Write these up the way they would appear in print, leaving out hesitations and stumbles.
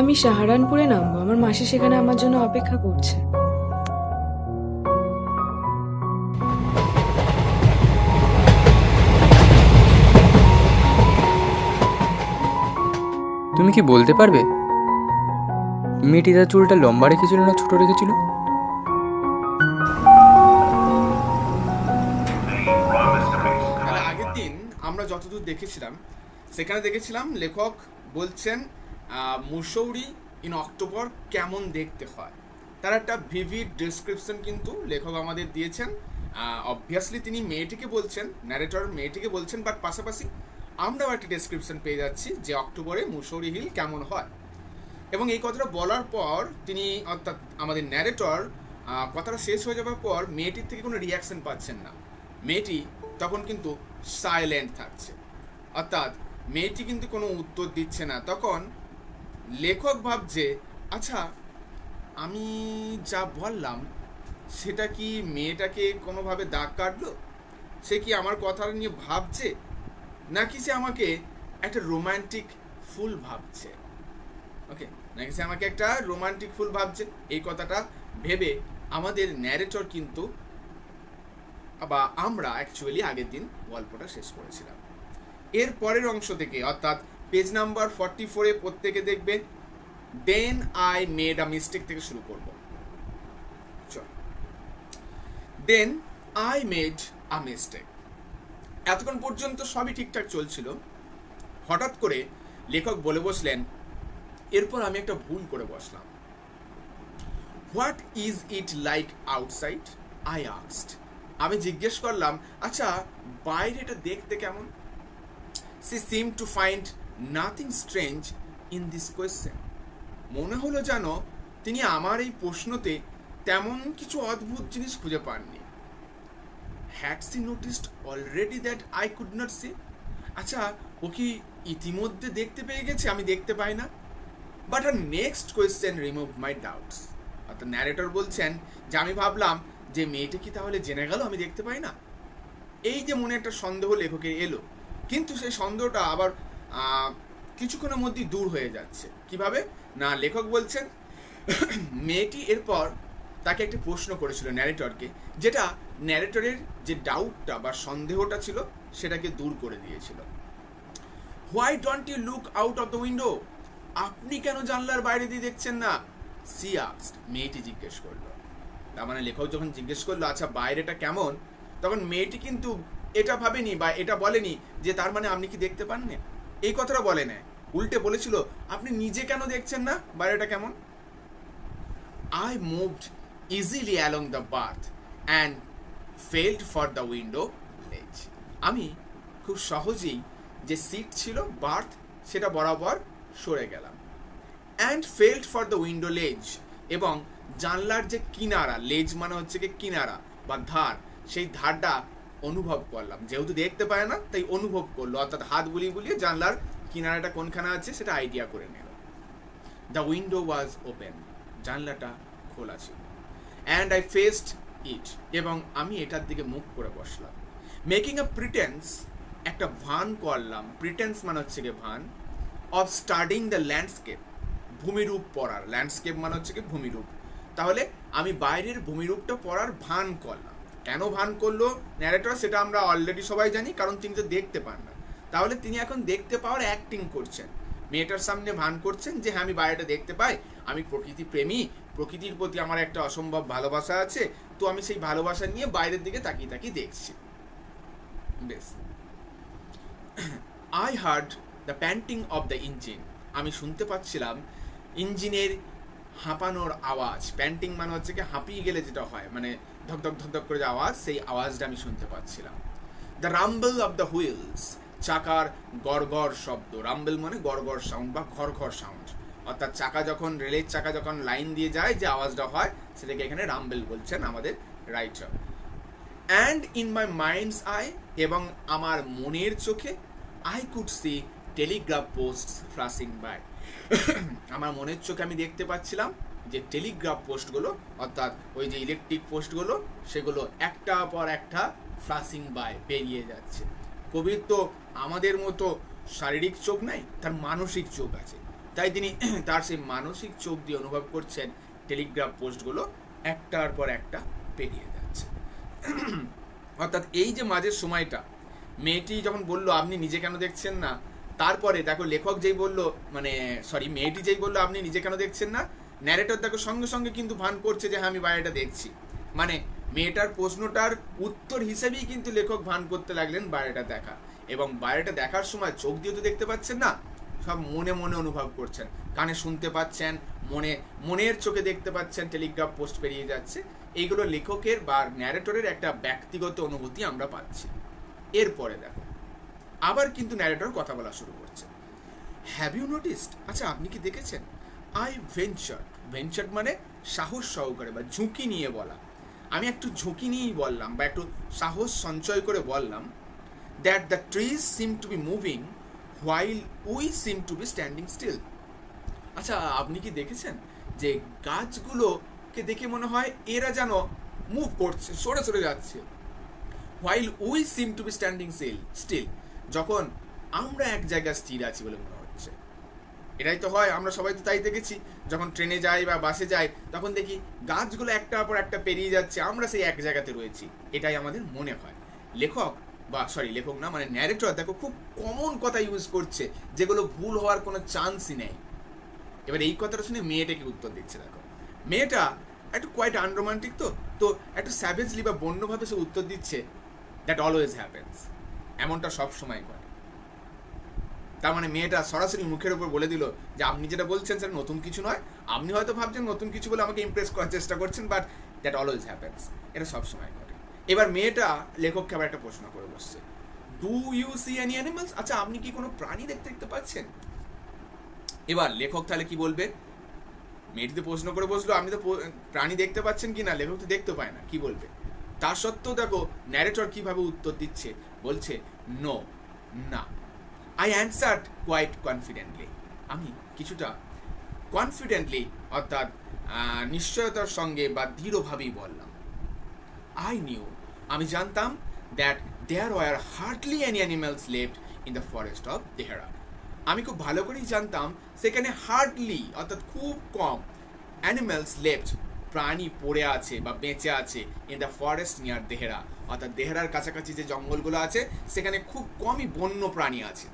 আমি সাহারানপুরে নামবো, আমার মাসি সেখানে আমার জন্য অপেক্ষা করছে। তুমি কি বলতে পারবে মেয়েটি তার চুলটা লম্বা রেখেছিল না ছোট রেখেছিল? আগের দিন আমরা যতদূর দেখেছিলাম সেখানে দেখেছিলাম লেখক বলছেন মুসৌরি ইন অক্টোবর কেমন দেখতে হয়। তার একটা ভিভিড ডেসক্রিপশন কিন্তু লেখক আমাদের দিয়েছেন। অবভিয়াসলি তিনি মেয়েটিকে বলছেন, ন্যারেটর মেয়েটিকে বলছেন, বাট পাশাপাশি আমরাও একটা ডেসক্রিপশন পেয়ে যাচ্ছি যে অক্টোবরে মুসৌরি হিল কেমন হয়। এবং এই কথাটা বলার পর তিনি, অর্থাৎ আমাদের ন্যারেটর, কথাটা শেষ হয়ে যাওয়ার পর মেয়েটির থেকে কোনো রিয়াকশন পাচ্ছেন না। মেয়েটি তখন কিন্তু সাইলেন্ট থাকছে, অর্থাৎ মেয়েটি কিন্তু কোনো উত্তর দিচ্ছে না। তখন লেখক ভাবছে, আচ্ছা আমি যা বললাম সেটা কি মেয়েটাকে কোনোভাবে দাগ কাটলো? সে কি আমার কথা নিয়ে ভাবছে, নাকি সে আমাকে একটা রোমান্টিক ফুল ভাবছে? ওকে, নাকি সে আমাকে একটা রোমান্টিক ফুল ভাবছে? এই কথাটা ভেবে আমাদের ন্যারেটর কিন্তু, বা আমরা অ্যাকচুয়ালি আগের দিন গল্পটা শেষ করেছিলাম। এর পরের অংশ থেকে, অর্থাৎ পেজ নাম্বার 44-এ প্রত্যেকে দেখবেন then I made a mistake থেকে শুরু করব। চল, then I made a mistake. এতক্ষণ পর্যন্ত সবই ঠিকঠাক চলছিল। হঠাৎ করে লেখক বলে বসলেন, এরপর আমি একটা ভুল করে বসলাম। What is it like outside? I asked. আমি জিজ্ঞেস করলাম, আচ্ছা বাইরেটা দেখতে কেমন? She seem to find nothing strange in this question. মনে হলো যেন তিনি আমার এই প্রশ্নতে তেমন কিছু অদ্ভুত জিনিস খুঁজে পাননি। Had she noticed already that I could not see? আচ্ছা ও কি ইতিমধ্যে দেখতে পেয়ে গেছে আমি দেখতে পাই না? But her next question remove my doubts. অর্থাৎ ন্যারেটর বলছেন যে আমি ভাবলাম যে মেয়েটা কি তাহলে জেনে গেল আমি দেখতে পাই না? এই যে মনে একটা সন্দেহ লেখকের এলো, কিন্তু সেই সন্দেহটা আবার কিছুক্ষণের মধ্যেই দূর হয়ে যাচ্ছে। কিভাবে না, লেখক বলছেন মেয়েটি এরপর তাকে একটি প্রশ্ন করেছিল ন্যারেটরকে, যেটা ন্যারেটরের যে ডাউটটা বা সন্দেহটা ছিল সেটাকে দূর করে দিয়েছিল। Why don't you look out of the window? আপনি কেন জানলার বাইরে দিয়ে দেখছেন না? She asked. মেয়েটি জিজ্ঞেস করলো। তার মানে লেখক যখন জিজ্ঞেস করলো আচ্ছা বাইরেটা কেমন, তখন মেয়েটি কিন্তু এটা ভাবেনি বা এটা বলেনি যে তার মানে আপনি কি দেখতে পান না, এই কথাটা বলে না। উল্টে বলেছিল আপনি নিজে কেন দেখছেন না বাইরেটা কেমন? I moved easily along the path and felt for the window ledge. আমি খুব সহজেই যে সিট ছিল বার্থ সেটা বরাবর সরে গেলাম। and felt for the window ledge, এবং জানলার যে কিনারা, লেজ মানে হচ্ছে কি কিনারা বা ধার, সেই ধারটা অনুভব করলাম। যেহেতু দেখতে পায় না তাই অনুভব করলো, অর্থাৎ হাত বুলিয়ে বুলিয়ে জানলার কিনারাটা কোনখানে আছে সেটা আইডিয়া করে নিল। The window was open. জানলাটা খোলা ছিল। অ্যান্ড আই ফেসড ইট, এবং আমি এটার দিকে মুখ করে বসলাম। মেকিং আ প্রিটেন্স, একটা ভান করলাম। প্রিটেন্স মানে হচ্ছে কি ভান। অফ স্টাডিং দ্য ল্যান্ডস্কেপ, ভূমিরূপ পড়ার। ল্যান্ডস্কেপ মানে হচ্ছে কি ভূমিরূপ। তাহলে আমি বাইরের ভূমিরূপটা পড়ার ভান করলাম। কেন ভান করলো ন্যারেটর সেটা আমরা অলরেডি সবাই জানি, কারণ তিনি তো দেখতে পান না। তাহলে তিনি এখন দেখতে পাওয়ার অ্যাক্টিং করছেন, মেয়েটার সামনে ভান করছেন যে হ্যাঁ আমি বাইরেটা দেখতে পাই, আমি প্রকৃতি প্রেমী, প্রকৃতির প্রতি আমার একটা অসম্ভব ভালোবাসা আছে, তো আমি সেই ভালোবাসা নিয়ে বাইরের দিকে তাকিয়ে তাকিয়ে দেখছি। বেশ। I hard the painting of the engine, আমি শুনতে পাচ্ছিলাম ইঞ্জিনের হাঁপানোর আওয়াজ। প্যান্টিং মানে হচ্ছে কি হাঁপিয়ে গেলে যেটা হয়, মানে ধকধক ধকধক করে যে আওয়াজ, সেই আওয়াজটা আমি শুনতে পাচ্ছিলাম। The rumble of the wheels, চাকার গড়গড় শব্দ। রাম্বল মানে গড়গড় সাউন্ড বা ঘরঘর সাউন্ড, অর্থাৎ চাকা যখন, রেলের চাকা যখন লাইন দিয়ে যায় যে আওয়াজটা হয় সেটাকে এখানে রাম্বল বলছেন আমাদের writer. And in my minds I, এবং আমার মনের চোখে, I could see telegraph post flashing by. আমার মনের চোখে আমি দেখতে পাচ্ছিলাম যে টেলিগ্রাফ পোস্টগুলো, অর্থাৎ ওই যে ইলেকট্রিক পোস্টগুলো, সেগুলো একটা পর একটা ফ্লাশিং বাই পেরিয়ে যাচ্ছে। কবির তো আমাদের মতো শারীরিক চোখ নাই, তার মানসিক চোখ আছে। তাই তিনি তার সেই মানসিক চোখ দিয়ে অনুভব করছেন টেলিগ্রাফ পোস্টগুলো একটার পর একটা পেরিয়ে যাচ্ছে। অর্থাৎ এই যে মাঝের সময়টা, মেয়েটি যখন বলল আপনি নিজে কেন দেখছেন না, তারপরে দেখো লেখক যেই বলল, মেয়েটি যেই বলল আপনি নিজে কেন দেখছেন না, ন্যারেটর দেখো সঙ্গে সঙ্গে কিন্তু ভান করছে যে হ্যাঁ আমি বাইরেটা দেখছি। মানে মেয়েটার প্রশ্নটার উত্তর হিসেবেই কিন্তু লেখক ভান করতে লাগলেন বাইরেটা দেখা। এবং বাইরেটা দেখার সময় চোখ দিয়ে তো দেখতে পাচ্ছেন না, সব মনে মনে অনুভব করছেন, কানে শুনতে পাচ্ছেন, মনের চোখে দেখতে পাচ্ছেন টেলিগ্রাফ পোস্ট পেরিয়ে যাচ্ছে। এইগুলো লেখকের বা ন্যারেটরের একটা ব্যক্তিগত অনুভূতি আমরা পাচ্ছি। এরপরে দেখো আবার কিন্তু ন্যারেটর কথা বলা শুরু করছে। হ্যাভ ইউ নোটিসড, আচ্ছা আপনি কি দেখেছেন, আই ভেঞ্চার্ড মানে সাহস সহকারে বা ঝুঁকি নিয়ে বলা, আমি একটু ঝুঁকি নিয়েই বললাম বা একটু সাহস সঞ্চয় করে বললাম, that the trees seem to be moving while we seem to be standing still. আচ্ছা আপনি কি দেখেছেন যে গাছগুলোকে দেখে মনে হয় এরা যেন মুভ করছে, সরে সরে যাচ্ছে, while we seem to be standing still, যখন আমরা এক জায়গায় স্থির আছি বলে মনে হচ্ছে। এটাই তো হয়, আমরা সবাই তো তাই দেখেছি, যখন ট্রেনে যাই বা বাসে যাই তখন দেখি গাছগুলো একটার পর একটা পেরিয়ে যাচ্ছে, আমরা সেই এক জায়গাতে রয়েছি, এটাই আমাদের মনে হয়। লেখক না মানে ন্যারেটর দেখো খুব কমন কথা ইউজ করছে যেগুলো ভুল হওয়ার কোনো চান্সই নেই। এবার এই কথাটা শুনে মেয়েটাকে উত্তর দিচ্ছে। দেখো মেয়েটা একটু কোয়াইট আনরোমান্টিক, তো একটু স্যাভেজলি বা বন্যভাবে সে উত্তর দিচ্ছে, দ্যাট অলওয়েজ হ্যাপেন্স, এমনটা সব সময় করে। তার মানে মেয়েটা সরাসরি মুখের উপর বলে দিল যে আপনি যেটা বলছেন সেটা নতুন কিছু নয়, আপনি হয়তো ভাবছেন নতুন কিছু বলে আমাকে ইমপ্রেস করার চেষ্টা করছেন, বাট দ্যাট অলওয়েজ হ্যাপেন্স, এটা সব সময় ঘটে। এবার মেয়েটা লেখককে আবার একটা প্রশ্ন করে বসছে, do you see any animals, আচ্ছা আপনি কি কোনো প্রাণী দেখতে পাচ্ছেন? এবার লেখক তাহলে কি বলবে? মেয়েটিতে প্রশ্ন করে বসলো আপনি তো প্রাণী দেখতে পাচ্ছেন কি না, লেখক তো দেখতে পায় না, কি বলবে? তার সত্ত্বেও দেখো ন্যারেটর কিভাবে উত্তর দিচ্ছে, বলছে নো, না। আই অ্যান্সার্ড কোয়াইট কনফিডেন্টলি, আমি কিছুটা কনফিডেন্টলি অর্থাৎ নিশ্চয়তার সঙ্গে বা দৃঢ়ভাবেই বললাম। আই নিউ, আমি জানতাম, that there were hardly any animals left in the forest of Dehra, আমি খুব ভালো করেই জানতাম সেখানে হার্ডলি অর্থাৎ খুব কম অ্যানিমালস লেফট প্রাণী পড়ে আছে বা বেঁচে আছে in the forest near Dehra, অর্থাৎ দেহরার কাছাকাছি যে জঙ্গলগুলো আছে সেখানে খুব কমই বন্য প্রাণী আছে।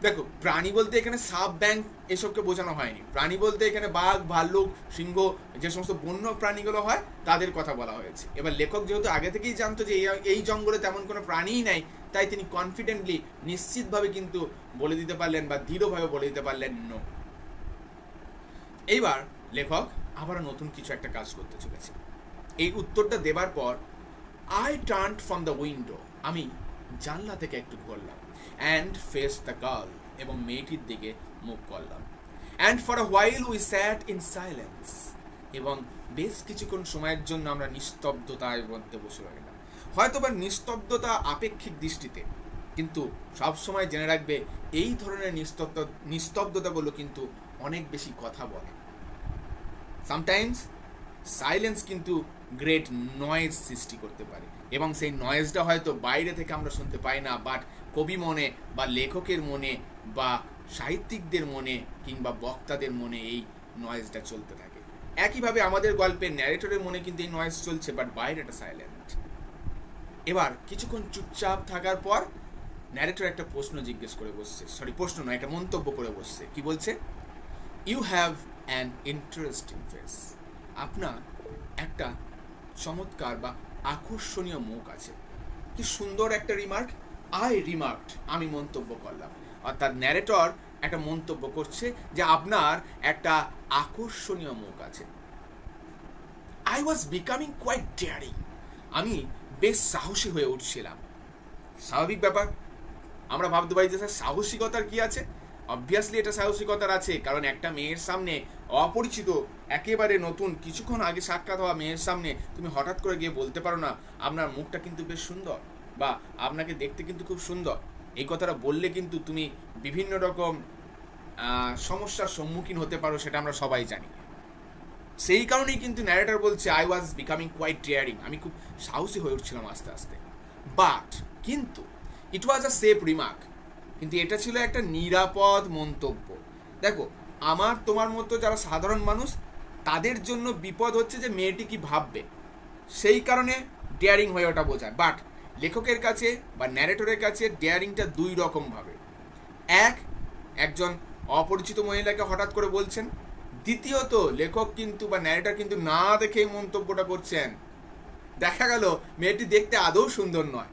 দেখো প্রাণী বলতে এখানে সাপ, ব্যাঙ এসবকে বোঝানো হয়নি, প্রাণী বলতে এখানে বাঘ, ভাল্লুক, সিংহ, যে সমস্ত বন্য প্রাণীগুলো হয় তাদের কথা বলা হয়েছে। এবার লেখক যেহেতু আগে থেকেই জানতো যে এই জঙ্গলে তেমন কোনো প্রাণীই নাই, তাই তিনি কনফিডেন্টলি নিশ্চিতভাবে কিন্তু বলে দিতে পারলেন বা দৃঢ়ভাবে বলে দিতে পারলেন নো। এইবার লেখক আবারও নতুন কিছু একটা কাজ করতে চলেছে। এই উত্তরটা দেবার পর I turn from the window, আমি জানলা থেকে একটু ঘুরলাম, অ্যান্ড ফেস দ্য গার্ল, এবং মেয়েটির দিকে মুখ করলাম, and for a while we sat in silence, এবং বেশ কিছুক্ষণ সময়ের জন্য আমরা নিস্তব্ধতার মধ্যে বসে রইলাম। হয়তো বা নিস্তব্ধতা আপেক্ষিক দৃষ্টিতে, কিন্তু সবসময় জেনে রাখবে এই ধরনের নিস্তব্ধতাগুলো কিন্তু অনেক বেশি কথা বলে। সামটাইমস সাইলেন্স কিন্তু গ্রেট নয়েজ সৃষ্টি করতে পারে, এবং সেই নয়েজটা হয়তো বাইরে থেকে আমরা শুনতে পাই না, বাট কবি মনে বা লেখকের মনে বা সাহিত্যিকদের মনে কিংবা বক্তাদের মনে এই নয়েজটা চলতে থাকে। একইভাবে আমাদের গল্পের ন্যারেটরের মনে কিন্তু এই নয়েজ চলছে, বাট বাইরেটা সাইলেন্ট। এবার কিছুক্ষণ চুপচাপ থাকার পর ন্যারেটর একটা প্রশ্ন জিজ্ঞেস করে বসছে, প্রশ্ন নয়, একটা মন্তব্য করে বসছে। কি বলছে? You have an interesting face, আপনার একটা চমৎকার বা আকর্ষণীয় মুখ আছে। কি সুন্দর একটা রিমার্ক, আমি মন্তব্য করলাম, অর্থাৎ ন্যারেটর একটা মন্তব্য করছে যে আপনার একটা আকর্ষণীয় মুখ আছে। I was becoming quite daring, আমি বেশ সাহসী হয়ে উঠছিলাম। স্বাভাবিক ব্যাপার, আমরা ভাবতে পারি যে সাহসিকতার কি আছে, অবভিয়াসলি এটা সাহসিকতার আছে, কারণ একটা মেয়ের সামনে অপরিচিত, একেবারে নতুন, কিছুক্ষণ আগে সাক্ষাৎ হওয়া মেয়ের সামনে তুমি হঠাৎ করে গিয়ে বলতে পারো না আপনার মুখটা কিন্তু বেশ সুন্দর বা আপনাকে দেখতে কিন্তু খুব সুন্দর। এই কথাটা বললে কিন্তু তুমি বিভিন্ন রকম সমস্যার সম্মুখীন হতে পারো, সেটা আমরা সবাই জানি। সেই কারণেই কিন্তু ন্যারেটর বলছে I was becoming quite daring, আমি খুব সাহসী হয়ে উঠছিলাম আস্তে আস্তে। বাট কিন্তু ইট ওয়াজ আ সেফ রিমার্ক, কিন্তু এটা ছিল একটা নিরাপদ মন্তব্য। দেখো, আমার তোমার মতো যারা সাধারণ মানুষ, তাদের জন্য বিপদ হচ্ছে যে মেয়েটি কি ভাববে, সেই কারণে ডেয়ারিং হয়ে ওটা বোঝায়। বাট লেখকের কাছে বা ন্যারেটরের কাছে ডেয়ারিংটা দুই রকম ভাবে। একজন অপরিচিত মহিলাকে হঠাৎ করে বলছেন, দ্বিতীয়ত লেখক কিন্তু বা ন্যারেটর কিন্তু না দেখেই মন্তব্যটা করছেন। দেখা গেল মেয়েটি দেখতে আদৌ সুন্দর নয়,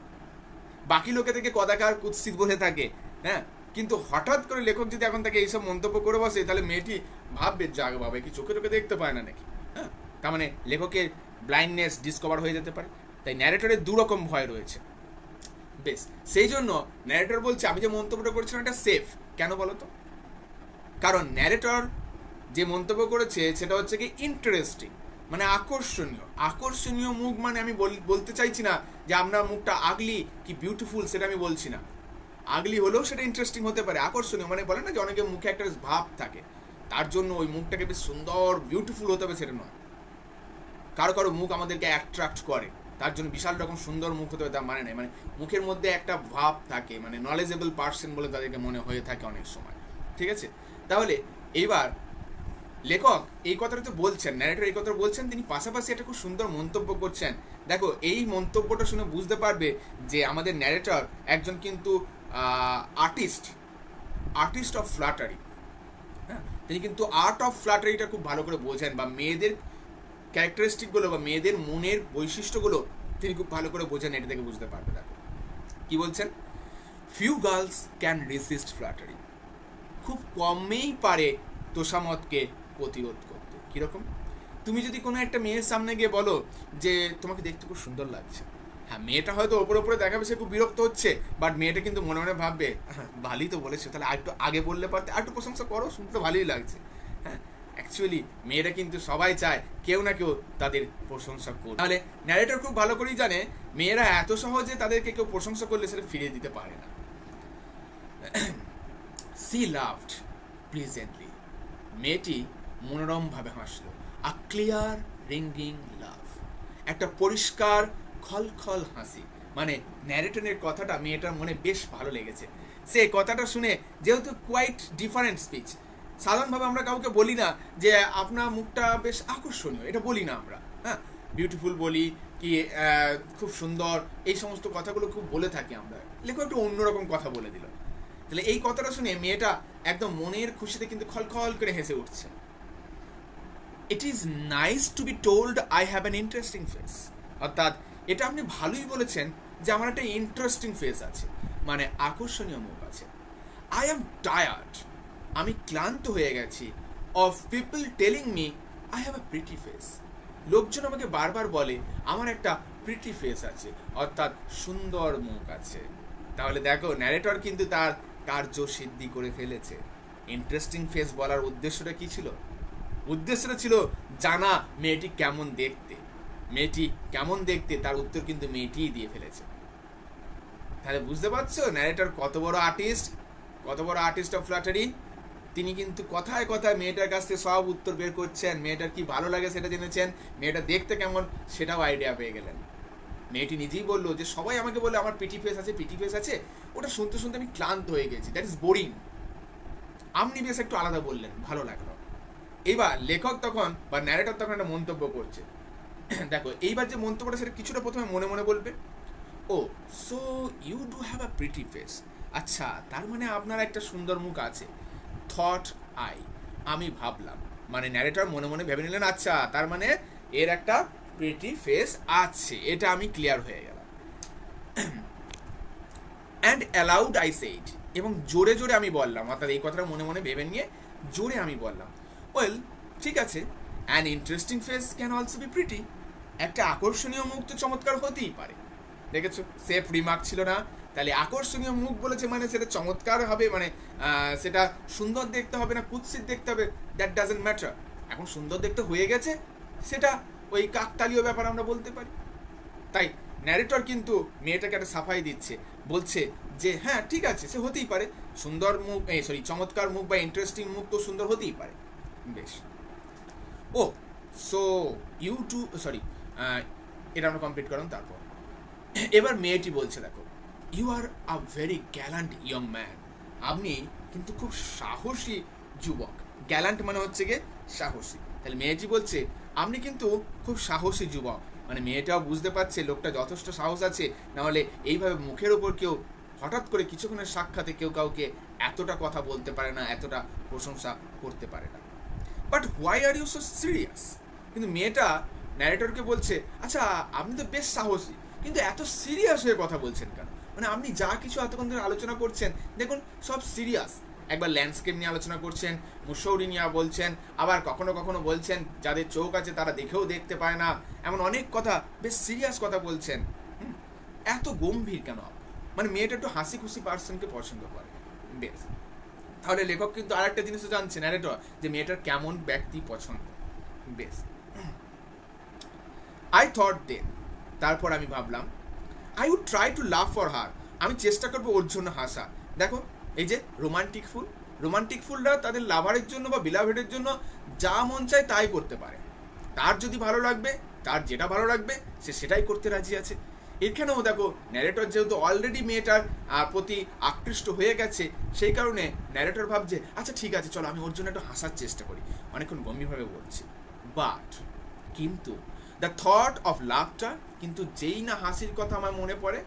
বাকি লোকে থেকে কদাকার কুৎসিত বলে থাকে, হ্যাঁ, কিন্তু হঠাৎ করে লেখক যদি এখন তাকে এইসব মন্তব্য করে বসে, তাহলে মেয়েটি ভাববে যাক বাবা কি চোখে চোখে দেখতে পায় না নাকি, হ্যাঁ, তার মানে লেখকের ব্লাইন্ডনেস ডিসকভার হয়ে যেতে পারে। তাই ন্যারেটরের দুরকম ভয় রয়েছে। বেশ, সেই জন্য ন্যারেটর বলছে আমি যে মন্তব্যটা করছিলাম এটা সেফ। কেন বলো তো? কারণ ন্যারেটর যে মন্তব্য করেছে সেটা হচ্ছে কি ইন্টারেস্টিং, মানে আকর্ষণীয় মুখ। মানে আমি বলতে চাইছি না যে আপনার মুখটা আগলি কি বিউটিফুল, সেটা আমি বলছি না। আগলি হলেও সেটা ইন্টারেস্টিং হতে পারে। আকর্ষণীয় মানে বলে না যে অনেকের মুখে একটা ভাব থাকে, তার জন্য ওই মুখটাকে বেশ সুন্দর বিউটিফুল হতে হবে সেটা নয়। কারো কারো মুখ আমাদেরকে অ্যাট্রাক্ট করে, তার জন্য বিশাল রকম সুন্দর মুখ হতে হবে তার মানে নেই। মানে মুখের মধ্যে একটা ভাব থাকে, মানে নলেজেবল পার্সন বলে তাদেরকে মনে হয়ে থাকে অনেক সময়, ঠিক আছে? তাহলে এইবার লেখক এই কথাটা তো বলছেন, ন্যারেটর এই কথাটা বলছেন, তিনি পাশাপাশি একটা খুব সুন্দর মন্তব্য করছেন। দেখো, এই মন্তব্যটা শুনে বুঝতে পারবে যে আমাদের ন্যারেটর একজন কিন্তু আর্টিস্ট অফ ফ্ল্যাটারি। হ্যাঁ, তিনি কিন্তু আর্ট অফ ফ্ল্যাটারিটা খুব ভালো করে বোঝেন, বা মেয়েদের ক্যারেক্টারিস্টিকগুলো বা মেয়েদের মনের বৈশিষ্ট্যগুলো তিনি খুব ভালো করে বোঝেন। এটা থেকে বুঝতে পারবে। দেখো কি বলছেন, few girls can resist flattery. খুব কমেই পারে তোষামতকে প্রতিরোধ করতে। কিরকম? তুমি যদি কোনো একটা মেয়ের সামনে গিয়ে বলো যে তোমাকে দেখতে খুব সুন্দর লাগছে, হ্যাঁ, মেয়েটা হয়তো ওপরে দেখাবে সে খুব বিরক্ত হচ্ছে, বাট মেয়েটা কিন্তু মনে মনে ভাববে ভালোই তো বলেছে, তাহলে আরেকটু আগে বললে পারতে, আরেকটু প্রশংসা করো, শুনতে তো ভালোই লাগছে। হ্যাঁ, অ্যাকচুয়ালি মেয়েরা কিন্তু সবাই চায় কেউ না কেউ তাদের প্রশংসা করবে। তাহলে ন্যারেটর খুব ভালো করেই জানে মেয়েরা এত সহজে তাদেরকে কেউ প্রশংসা করলে সেটা ফিরিয়ে দিতে পারে না। She loved pleasantly. মেয়েটি মনোরমভাবে হাসলো। আ ক্লিয়ার রিঙ্গিং লাভ, একটা পরিষ্কার খলখল হাসি। মানে ন্যারেটরের কথাটা মেয়েটার মনে বেশ ভালো লেগেছে। সে কথাটা শুনে, যেহেতু কোয়াইট ডিফারেন্ট স্পিচ, সাধারণভাবে আমরা কাউকে বলি না যে আপনার মুখটা বেশ আকর্ষণীয়, এটা বলি না আমরা, হ্যাঁ, বিউটিফুল বলি কি খুব সুন্দর, এই সমস্ত কথাগুলো খুব বলে থাকি আমরা। লেখক একটু অন্যরকম কথা বলে দিল। তাহলে এই কথাটা শুনে মেয়েটা একদম মনের খুশিতে কিন্তু খলখল করে হেসে উঠছে। It is nice to be told I have an interesting face. অর্থাৎ এটা আপনি ভালোই বলেছেন যে আমার একটা ইন্টারেস্টিং ফেস আছে, মানে আকর্ষণীয় মুখ আছে। আই এম টায়ার্ড, আমি ক্লান্ত হয়ে গেছি, of people telling me I have a pretty face. লোকজন আমাকে বারবার বলে আমার একটা প্রিটি ফেস আছে, অর্থাৎ সুন্দর মুখ আছে। তাহলে দেখো, ন্যারেটর কিন্তু তার কার্য সিদ্ধি করে ফেলেছে। ইন্টারেস্টিং ফেস বলার উদ্দেশ্যটা কি ছিল? উদ্দেশ্যটা ছিল জানা মেয়েটি কেমন দেখতে। মেয়েটি কেমন দেখতে তার উত্তর কিন্তু মেয়েটিই দিয়ে ফেলেছে। তাহলে বুঝতে পারছো ন্যারেটর কত বড় আর্টিস্ট অফ ফ্ল্যাটারি। তিনি কিন্তু কথায় কথায় মেয়েটার কাছ থেকে সব উত্তর বের করছেন। মেয়েটার কি ভালো লাগে সেটা জেনেছেন, মেয়েটা দেখতে কেমন সেটাও আইডিয়া পেয়ে গেলেন। মেয়েটি নিজেই বললো যে সবাই আমাকে বলে আমার পিটি ফেস আছে, ওটা শুনতে শুনতে আমি ক্লান্ত হয়ে গেছি, দ্যাট ইজ বোরিং। আপনি বেশ একটু আলাদা বললেন, ভালো লাগলো। এইবার লেখক তখন বা ন্যারেটর তখন একটা মন্তব্য করছে। দেখো, এইবার যে মন্তব্যটা সেটা কিছুটা প্রথমে মনে মনে বলবে, oh so you do have a pretty face. আচ্ছা, তার মানে আপনার একটা সুন্দর মুখ আছে। থট আই, আমি ভাবলাম, মানে ন্যারেটর মনে মনে ভেবে নিলেন আচ্ছা তার মানে এর একটা প্রিটি ফেস আছে, এটা আমি ক্লিয়ার হয়ে গেলাম। অ্যান্ড অ্যালাউড আই সেইড, এবং জোরে জোরে আমি বললাম, অর্থাৎ এই কথাটা মনে মনে ভেবে নিয়ে জোরে আমি বললাম, ওয়েল ঠিক আছে, an interesting face can also be pretty. একটা আকর্ষণীয় মুখ তো চমৎকার হতেই পারে। দেখেছো, সেফ রিমার্ক ছিল না? তাহলে আকর্ষণীয় মুখ বলেছে মানে সেটা চমৎকার হবে, মানে সেটা সুন্দর দেখতে হবে না কুৎসিত দেখতে হবে, দ্যাট ডাজন্ট ম্যাটার। এখন সুন্দর দেখতে হয়ে গেছে, সেটা ওই কাকতালীয় ব্যাপার আমরা বলতে পারি। তাই ন্যারেটর কিন্তু মেয়েটাকে একটা সাফাই দিচ্ছে, বলছে যে হ্যাঁ ঠিক আছে, সে হতেই পারে সুন্দর মুখ, চমৎকার মুখ বা ইন্টারেস্টিং মুখ তো সুন্দর হতেই পারে। বেশ, ও সো ইউ টু এটা আমরা কমপ্লিট করলাম। তারপর এবার মেয়েটি বলছে, দেখো, you are a very gallant young man, আপনি কিন্তু খুব সাহসী যুবক। গ্যালান্ট মানে হচ্ছে গিয়ে সাহসী। তাহলে মেয়েটি বলছে আপনি কিন্তু খুব সাহসী যুবক, মানে মেয়েটাও বুঝতে পারছে লোকটা যথেষ্ট সাহস আছে, নাহলে এইভাবে মুখের ওপর কেউ হঠাৎ করে কিছুক্ষণের সাক্ষাতে কেউ কাউকে এতটা কথা বলতে পারে না, এতটা প্রশংসা করতে পারে না। But why are you so serious? কিন্তু মেয়েটা ন্যারেটরকে বলছে আচ্ছা আপনি তো বেশ সাহসী, কিন্তু এত সিরিয়াস হয়ে কথা বলছেন কেন? মানে আপনি যা কিছু এতক্ষণ ধরে আলোচনা করছেন দেখুন সব সিরিয়াস। একবার ল্যান্ডস্কেপ নিয়ে আলোচনা করছেন, মুসৌরি নিয়ে বলছেন, আবার কখনো কখনো বলছেন যাদের চোখ আছে তারা দেখেও দেখতে পায় না, এমন অনেক কথা, বেশ সিরিয়াস কথা বলছেন। এত গম্ভীর কেন? মানে মেয়েটা একটু হাসি খুশি পার্সনকে পছন্দ করে। বেশ, তাহলে লেখক কিন্তু আর একটা জিনিসও জানছে ন্যারেটর, যে মেয়েটার কেমন ব্যক্তি পছন্দ। বেশ, আই থট দেন, তারপর আমি ভাবলাম I would try to love for her, আমি চেষ্টা করবো ওর জন্য হাসা। দেখো এই যে রোমান্টিক ফুলরা তাদের লাভারের জন্য বা বিলাভেডের জন্য যা মন চায় তাই করতে পারে। তার যদি ভালো লাগবে, তার যেটা ভালো লাগবে সে সেটাই করতে রাজি আছে। এখানেও দেখো ন্যারেটর যেহেতু অলরেডি মেয়েটার প্রতি আকৃষ্ট হয়ে গেছে, সেই কারণে ন্যারেটর ভাবছে আচ্ছা ঠিক আছে চলো আমি ওর জন্য একটু হাসার চেষ্টা করি, অনেকক্ষণ গম্ভীরভাবে বলছি। বাট কিন্তু দ্য থট অফ লাভটার, কিন্তু যেই না হাসির কথা আমার মনে পড়ে,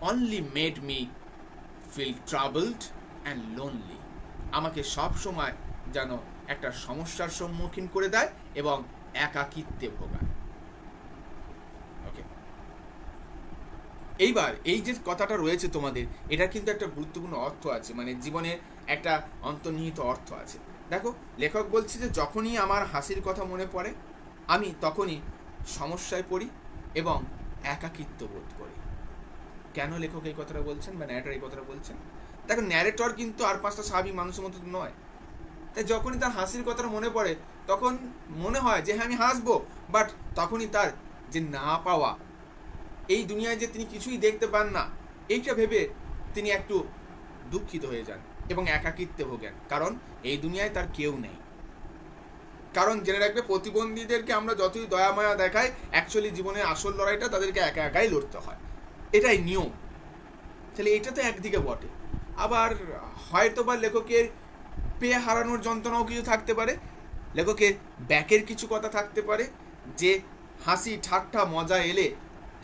only made me feel troubled and lonely, আমাকে সব সময় যেন একটা সমস্যার সম্মুখীন করে দেয় এবং একাকিত্বে ভোগায়। ওকে, এইবার এই যে কথাটা রয়েছে তোমাদের, এটার কিন্তু একটা গুরুত্বপূর্ণ অর্থ আছে, মানে জীবনের একটা অন্তর্নিহিত অর্থ আছে। দেখো লেখক বলছে যে যখনই আমার হাসির কথা মনে পড়ে আমি তখনই সমস্যায় পড়ি এবং একাকিত্ব বোধ করি। কেন লেখক এই কথাটা বলছেন বা ন্যারেটর এই কথাটা বলছেন? দেখো ন্যারেটর কিন্তু আর পাঁচটা স্বাভাবিক মানুষের মতো নয়, তাই যখনই তার হাসির কথাটা মনে পড়ে তখন মনে হয় যে হ্যাঁ আমি হাসবো, বাট তখনই তার যে না পাওয়া, এই দুনিয়ায় যে তিনি কিছুই দেখতে পান না, এইটা ভেবে তিনি একটু দুঃখিত হয়ে যান এবং একাকিত্বে ভোগেন, কারণ এই দুনিয়ায় তার কেউ নেই। কারণ জেনে রাখবে প্রতিবন্ধীদেরকে আমরা যতই দয়া মায়া দেখাই, অ্যাকচুয়ালি জীবনের আসল লড়াইটা তাদেরকে একা একাই লড়তে হয়, এটাই নিয়ম। তাহলে এটা তো একদিকে বটে, আবার হয়তো বা লেখকের পেয়ে হারানোর যন্ত্রণাও কিছু থাকতে পারে, লেখকের ব্যাকের কিছু কথা থাকতে পারে, যে হাসি ঠাট্টা মজা এলে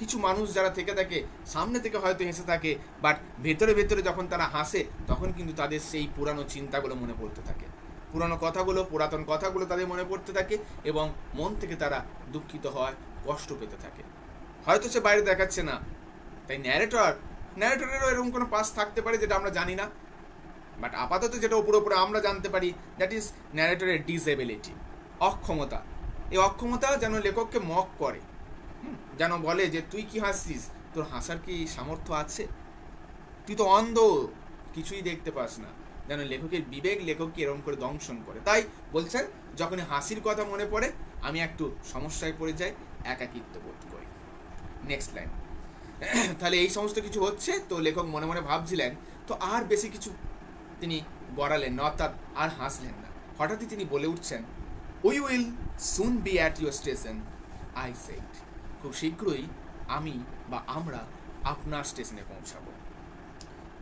কিছু মানুষ যারা থেকে থাকে সামনে থেকে হয়তো হেসে থাকে, বাট ভেতরে ভেতরে যখন তারা হাসে তখন কিন্তু তাদের সেই পুরানো চিন্তাগুলো মনে পড়তে থাকে, পুরানো কথাগুলো, পুরাতন কথাগুলো তাদের মনে পড়তে থাকে এবং মন থেকে তারা দুঃখিত হয়, কষ্ট পেতে থাকে। হয়তো সে বাইরে দেখাচ্ছে না, তাই ন্যারেটরেরও এরকম কোনো পাস থাকতে পারে যেটা আমরা জানি না, বাট আপাতত যেটা উপরে আমরা জানতে পারি, দ্যাট ইজ ন্যারেটরের ডিসএবিলিটি, অক্ষমতা। এই অক্ষমতা যেন লেখককে মক করে, যেন বলে যে তুই কি হাসছিস, তোর হাসার কি সামর্থ্য আছে, তুই তো অন্ধ, কিছুই দেখতে পাস না। যেন লেখকের বিবেক লেখককে এরকম করে দংশন করে। তাই বলছেন যখনই হাসির কথা মনে পড়ে আমি একটু সমস্যায় পড়ে যাই, একাকিত্ব বোধ করি। Next line. তাহলে এই সমস্ত কিছু হচ্ছে, তো লেখক মনে মনে ভাবছিলেন, তো আর বেশি কিছু তিনি গড়ালেন না, অর্থাৎ আর হাসলেন না। হঠাৎই তিনি বলে উঠছেন, we will soon B at your station, I said, খুব শীঘ্রই আমি বা আমরা আপনার স্টেশনে পৌঁছাবো।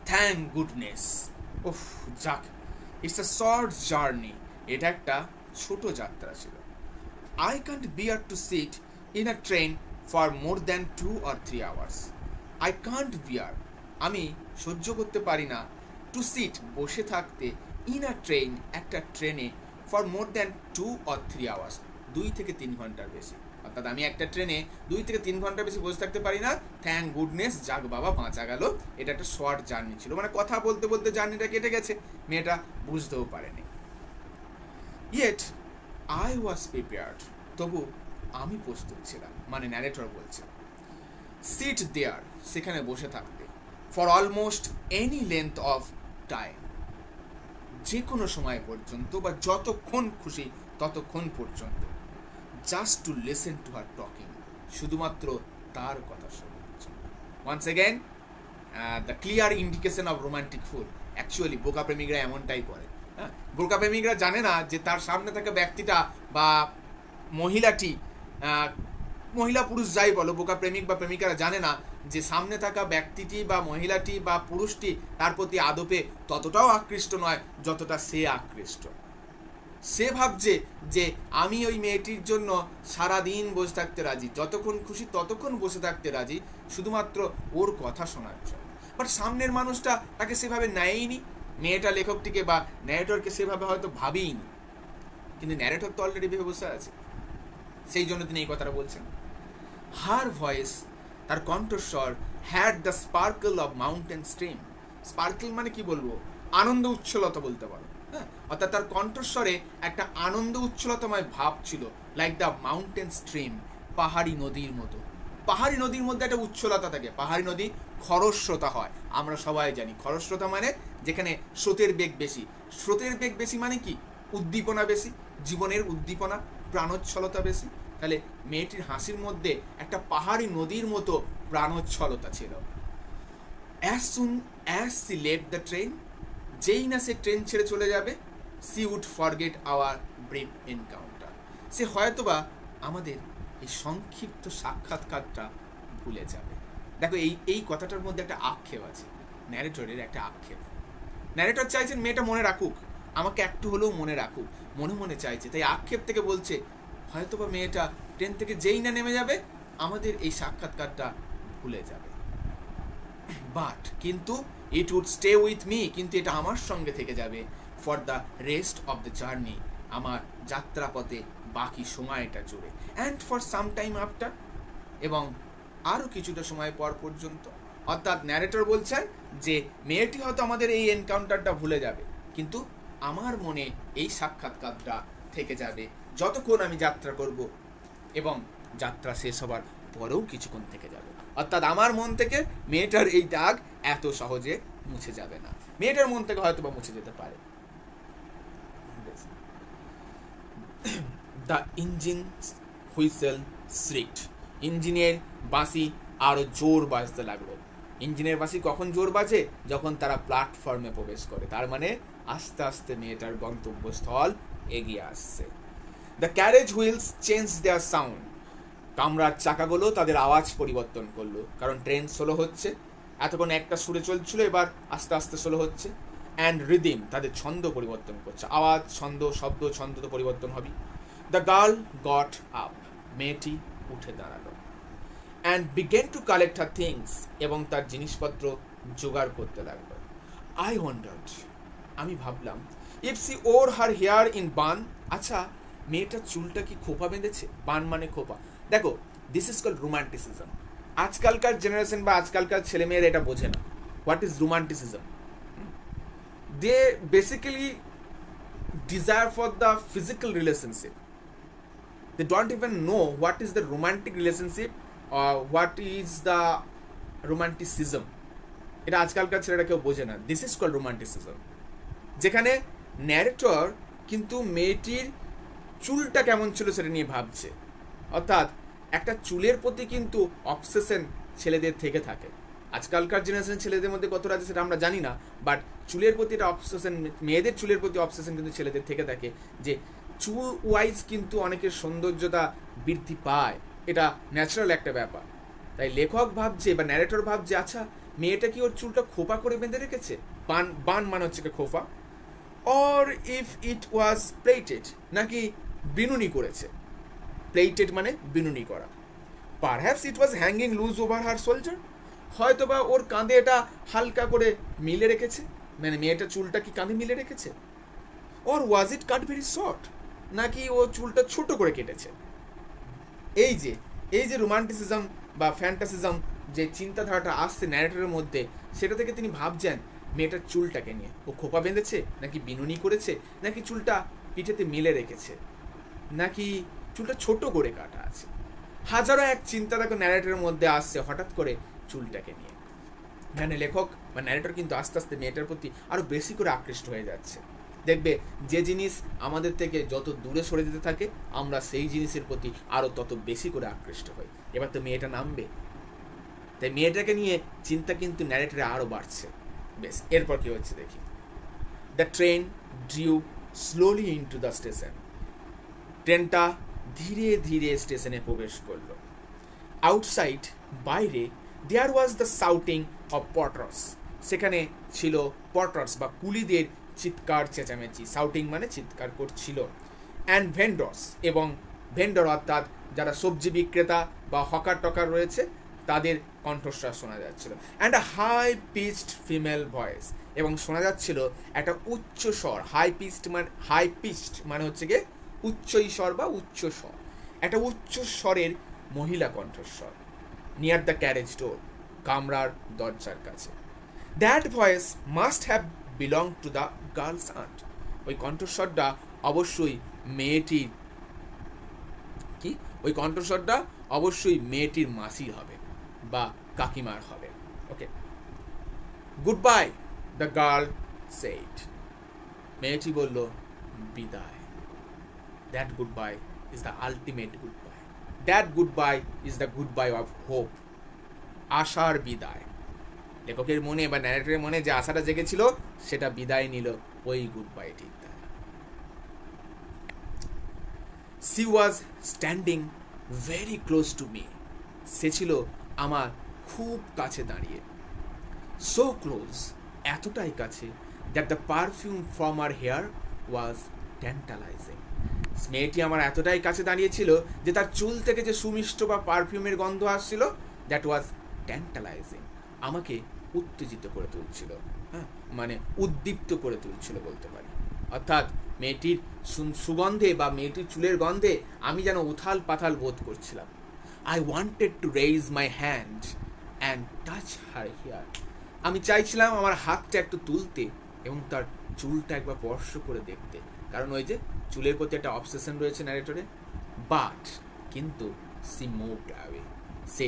থ্যাংক গুডনেস, ওফ যাক, ইটস আ শর্ট জার্নি, এটা একটা ছোট যাত্রা ছিল। I can't bear to sit in a train for more than 2 or 3 hours. I can't bear, আমি সহ্য করতে পারি না, টু সিট বসে থাকতে, ইন আ ট্রেন একটা ট্রেনে, for more than 2 or 3 hours 2 থেকে 3 ঘন্টার বেশি, অর্থাৎ আমি একটা ট্রেনে 2 থেকে 3 ঘন্টার বেশি বসে থাকতে পারি না। থ্যাংক গুডনেস, যাক বাবা বাঁচা গেল, এটা একটা শর্ট জার্নি ছিল, মানে কথা বলতে বলতে জার্নিটা কেটে গেছে, মেয়েটা বুঝতেও পারেনি। ইয়েট আই ওয়াজ প্রিপেয়ার্ড, তবু আমি প্রস্তুত ছিলাম, মানে ন্যারেটর বলছে। সিট দেয়ার, সেখানে বসে থাকতে, for almost any length of time, যে কোনো সময় পর্যন্ত বা যতক্ষণ খুশি ততক্ষণ পর্যন্ত, just to listen to her talking, শুধুমাত্র তার কথা শোনার জন্য। Once again the clear indication of romantic fool, actually বোকা প্রেমিকরা এমনটাই করে। হ্যাঁ, বোকা প্রেমিকরা জানে না যে তার সামনে থাকা ব্যক্তিটা বা মহিলাটি, মহিলা পুরুষ যাই বলো, বোকা প্রেমিক বা প্রেমিকারা জানে না যে সামনে থাকা ব্যক্তিটি বা মহিলাটি বা পুরুষটি তার প্রতি আদপে ততটাও আকৃষ্ট নয় যতটা সে আকৃষ্ট। সে ভাবছে যে আমি ওই মেয়েটির জন্য সারাদিন বসে থাকতে রাজি, যতক্ষণ খুশি ততক্ষণ বসে থাকতে রাজি, শুধুমাত্র ওর কথা শোনার জন্য। বাট সামনের মানুষটা তাকে সেভাবে নেয়নি, মেয়েটা লেখকটিকে বা ন্যারেটরকে সেভাবে হয়তো ভাবেইনি, কিন্তু ন্যারেটর তো অলরেডি ভেবে বসে আছে, সেই জন্য তিনি এই কথাটা বলছেন। হার ভয়েস, তার কণ্ঠস্বর, had the sparkle of mountain stream. Sparkle মানে কি বলবো, আনন্দ উচ্ছলতা বলতে পারো, হ্যাঁ, অর্থাৎ তার কণ্ঠস্বরে একটা আনন্দ উচ্ছলতাময় ভাব ছিল, লাইক দ্য মাউন্টেন স্ট্রিম, পাহাড়ি নদীর মতো। পাহাড়ি নদীর মধ্যে একটা উচ্ছলতা থাকে, পাহাড়ি নদী খরস্রোতা হয়, আমরা সবাই জানি খরস্রোতা মানে যেখানে স্রোতের বেগ বেশি। স্রোতের বেগ বেশি মানে কি, উদ্দীপনা বেশি, জীবনের উদ্দীপনা, প্রাণোচ্ছলতা বেশি। তাহলে মেয়েটির হাসির মধ্যে একটা পাহাড়ি নদীর মতো প্রাণোচ্ছলতা ছিল। As soon as she left the train, যেই না সে ট্রেন ছেড়ে চলে যাবে, she would forget our brief encounter, সে হয়তোবা আমাদের এই সংক্ষিপ্ত সাক্ষাৎকারটা ভুলে যাবে। দেখো এই কথাটার মধ্যে একটা আক্ষেপ আছে, ন্যারেটরের একটা আক্ষেপ। ন্যারেটর চাইছেন মেয়েটা মনে রাখুক, আমাকে একটু হলেও মনে রাখুক, মনে মনে চাইছে, তাই আক্ষেপ থেকে বলছে হয়তোবা মেয়েটা ট্রেন থেকে যেই না নেমে যাবে আমাদের এই সাক্ষাৎকারটা ভুলে যাবে। বাট কিন্তু it would stay with me, কিন্তু এটা আমার সঙ্গে থেকে যাবে for the rest of the journey, আমার যাত্রাপথে বাকি সময়টা জুড়ে, and for some time after, এবং আরও কিছুটা সময় পর পর্যন্ত। অর্থাৎ ন্যারেটর বলছেন যে মেয়েটি হয়তো আমাদের এই এনকাউন্টারটা ভুলে যাবে, কিন্তু আমার মনে এই সাক্ষাৎকারটা থেকে যাবে যতক্ষণ আমি যাত্রা করব, এবং যাত্রা শেষ হবার পরেও কিছুক্ষণ থেকে যাবে। অর্থাৎ আমার মন থেকে মেয়েটার এই দাগ এত সহজে মুছে যাবে না, মেয়েটার মন থেকে হয়তো বা মুছে যেতে পারে। দ্য ইঞ্জিন হুইসেল শ্রিকড, ইঞ্জিনের বাঁশি আরো জোর বাজতে লাগলো। ইঞ্জিনের বাঁশি কখন জোর বাজে, যখন তারা প্ল্যাটফর্মে প্রবেশ করে, তার মানে আস্তে আস্তে মেয়েটার গন্তব্যস্থল এগিয়ে আসছে। The carriage wheels change their sound, কামরার চাকাগুলো তাদের আওয়াজ পরিবর্তন করলো, কারণ ট্রেন স্লো হচ্ছে, এতক্ষণ একটা সুরে চলছিল, এবার আস্তে আস্তে স্লো হচ্ছে। অ্যান্ড রিদিম, তাদের ছন্দ পরিবর্তন করছে, আওয়াজ ছন্দ শব্দ ছন্দ তো পরিবর্তন হবে। দ্য গার্ল গট আপ, মেয়েটি উঠে দাঁড়ালো। And began to collect her things, এবং তার জিনিসপত্র জোগাড় করতে লাগলো। আই ওয়ান্ডার্ড, আমি ভাবলাম, if she wore her hair in bun, আচ্ছা মেয়েটার চুলটা কি খোপা বেঁধেছে, বান মানে খোপা। দেখো, দিস ইজ কল্ড রোমান্টিসিজম। আজকালকার জেনারেশন বা আজকালকার ছেলেমেয়েরা এটা বোঝে না, what is romanticism. They basically desire for the physical relationship. They don't even know what is the romantic relationship or what is the romanticism. এটা আজকালকার ছেলেরা কেউ বোঝে না। দিস ইজ কল্ড রোমান্টিসিজম, যেখানে ন্যারেটর কিন্তু মেয়েটির চুলটা কেমন ছিল সেটা নিয়ে ভাবছে। অর্থাৎ একটা চুলের প্রতি কিন্তু অবসেশন ছেলেদের থেকে থাকে। আজকালকার জেনারেশন ছেলেদের মধ্যে কতটা আছে সেটা আমরা জানি না, বাট চুলের প্রতি একটা অবসেশন, মেয়েদের চুলের প্রতি অবসেশন কিন্তু ছেলেদের থেকে থাকে, যে চুল ওয়াইজ কিন্তু অনেকের সৌন্দর্যতা বৃদ্ধি পায়, এটা ন্যাচারাল একটা ব্যাপার। তাই লেখক ভাবছে বা ন্যারেটর ভাবছে, আচ্ছা মেয়েটা কি ওর চুলটা খোপা করে বেঁধে রেখেছে, বান মানে হচ্ছে খোপা, or if it was plaited, নাকি বিনুনি করেছে। প্লেটেড মানে বিনুনি করা। Perhaps it was hanging loose over her shoulder, হয়তোবা ওর কাঁধে এটা হালকা করে মিলে রেখেছে, মানে মেয়েটা চুলটা কি কাঁধে মিলে রেখেছে। Or was it cut very short, নাকি ও চুলটা ছোট করে কেটেছে। এই যে রোমান্টিসিজম বা ফ্যান্টাসিজম যে চিন্তাধারাটা আসছে ন্যারেটরের মধ্যে, সেটা থেকে তিনি ভাবছেন মেয়েটার চুলটাকে নিয়ে, ও খোপা বেঁধেছে, নাকি বিনুনি করেছে, নাকি চুলটা পিঠেতে মিলে রেখেছে, নাকি চুলটা ছোট করে কাটা আছে। হাজারো এক চিন্তা দেখো ন্যারেটরের মধ্যে আসছে হঠাৎ করে চুলটাকে নিয়ে। মানে লেখক বা ন্যারেটর কিন্তু আস্তে আস্তে মেয়েটার প্রতি আরো বেশি করে আকৃষ্ট হয়ে যাচ্ছে। দেখবে যে জিনিস আমাদের থেকে যত দূরে সরে যেতে থাকে, আমরা সেই জিনিসের প্রতি আরো তত বেশি করে আকৃষ্ট হই। এবার তো মেয়েটা নামবে, তাই মেয়েটাকে নিয়ে চিন্তা কিন্তু ন্যারেটরে আরো বাড়ছে। বেশ, এরপর কি হচ্ছে দেখি। The train drew slowly into the station, ট্রেনটা ধীরে ধীরে স্টেশনে প্রবেশ করলো। আউটসাইড, বাইরে, there was the shouting of porters, সেখানে ছিল পটার্স বা কুলিদের চিৎকার চেঁচামেচি, শাউটিং মানে চিৎকার করছিল, অ্যান্ড ভেন্ডর্স, এবং ভেন্ডর অর্থাৎ যারা সবজি বিক্রেতা বা হকার টকার রয়েছে তাদের কণ্ঠস্বর শোনা যাচ্ছিল, and a high pitched female voice, এবং শোনা যাচ্ছিল একটা উচ্চ স্বর, হাই পিচড মানে হচ্ছে গিয়ে উচ্চ স্বর বা উচ্চ স্বর, একটা উচ্চ স্বরের মহিলা কণ্ঠস্বর, নিয়ার দ্য ক্যারেজ ডোর, কামরার দরজার কাছে। That voice must have belong to the girl's aunt, ওই কণ্ঠস্বরটা অবশ্যই মেয়েটির কি, ওই কণ্ঠস্বরটা অবশ্যই মেয়েটির মাসির হবে বা কাকিমার হবে। Okay, goodbye the girl said, মেয়েটি বলল বিদায়। That goodbye is the ultimate goodbye, that goodbye is the goodbye of hope, আশার বিদায়। লেখকের মনে বা ন্যারেটরের মনে যে আশাটা জেগেছিল সেটা বিদায় নিল ওই গুড বাইটির দ্বারা। She was standing very close to me, সে ছিল আমার খুব কাছে দাঁড়িয়ে, so close, এতটাই কাছে, that the perfume from her hair was tantalizing, মেয়েটি আমার এতটাই কাছে দাঁড়িয়েছিল যে তার চুল থেকে যে সুমিষ্ট বা পারফিউমের গন্ধ আসছিল, that was tantalizing, আমাকে উত্তেজিত করে তুলছিল, হ্যাঁ মানে উদ্দীপ্ত করে তুলছিল বলতে পারি। অর্থাৎ মেয়েটির সুগন্ধে বা মেয়েটির চুলের গন্ধে আমি যেন উথাল পাথাল বোধ করছিলাম। I wanted to raise my hand and touch her hair, আমি চাইছিলাম আমার হাতটা একটু তুলতে এবং তার চুলটা একবার স্পর্শ করে দেখতে, কারণ ওই যে চুলের প্রতি একটা অবসেশন রয়েছে ন্যারেটরে। বাট কিন্তু সি মুভড অ্যাওয়ে, সে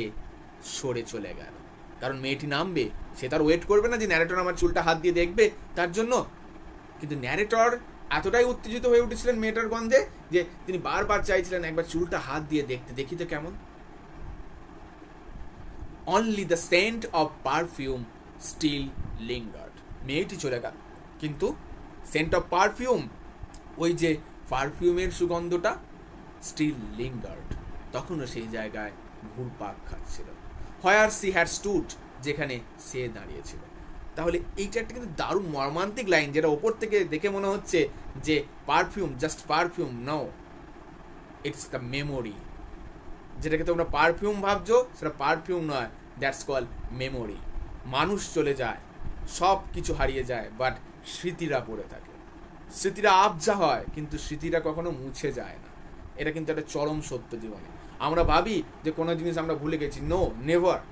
সরে চলে গেল, কারণ মেয়েটি নামবে, সে তার ওয়েট করবে না যে ন্যারেটর আমার চুলটা হাত দিয়ে দেখবে তার জন্য। কিন্তু ন্যারেটর এতটাই উত্তেজিত হয়ে উঠেছিলেন মেয়েটার গন্ধে যে তিনি বারবার চাইছিলেন একবার চুলটা হাত দিয়ে দেখতে, দেখি তো কেমন। Only the scent of perfume still lingered, মেয়েটি চলে গেল কিন্তু সেন্ট অফ পারফিউম, ওই যে পারফিউমের সুগন্ধটা স্টিল লিঙ্গার্ড, তখনও সেই জায়গায় ঘুরপাক খাচ্ছিল। হোয়ার সি হ্যাড স্টুড, যেখানে সে দাঁড়িয়েছিল। তাহলে এইটা একটা কিন্তু দারুণ মর্মান্তিক লাইন, যেটা ওপর থেকে দেখে মনে হচ্ছে যে perfume, just perfume, no, it's the memory. যেটাকে তোমরা পারফিউম ভাবছো সেটা পারফিউম নয়, দ্যাটস কল মেমোরি। মানুষ চলে যায়, সব কিছু হারিয়ে যায়, বাট স্মৃতিরা পড়ে থাকে। স্মৃতিরা আবজা হয় কিন্তু স্মৃতিরা কখনো মুছে যায় না। এটা কিন্তু একটা চরম সত্য জীবনে। আমরা ভাবি যে কোনো জিনিস আমরা ভুলে গেছি, নো, নেভার।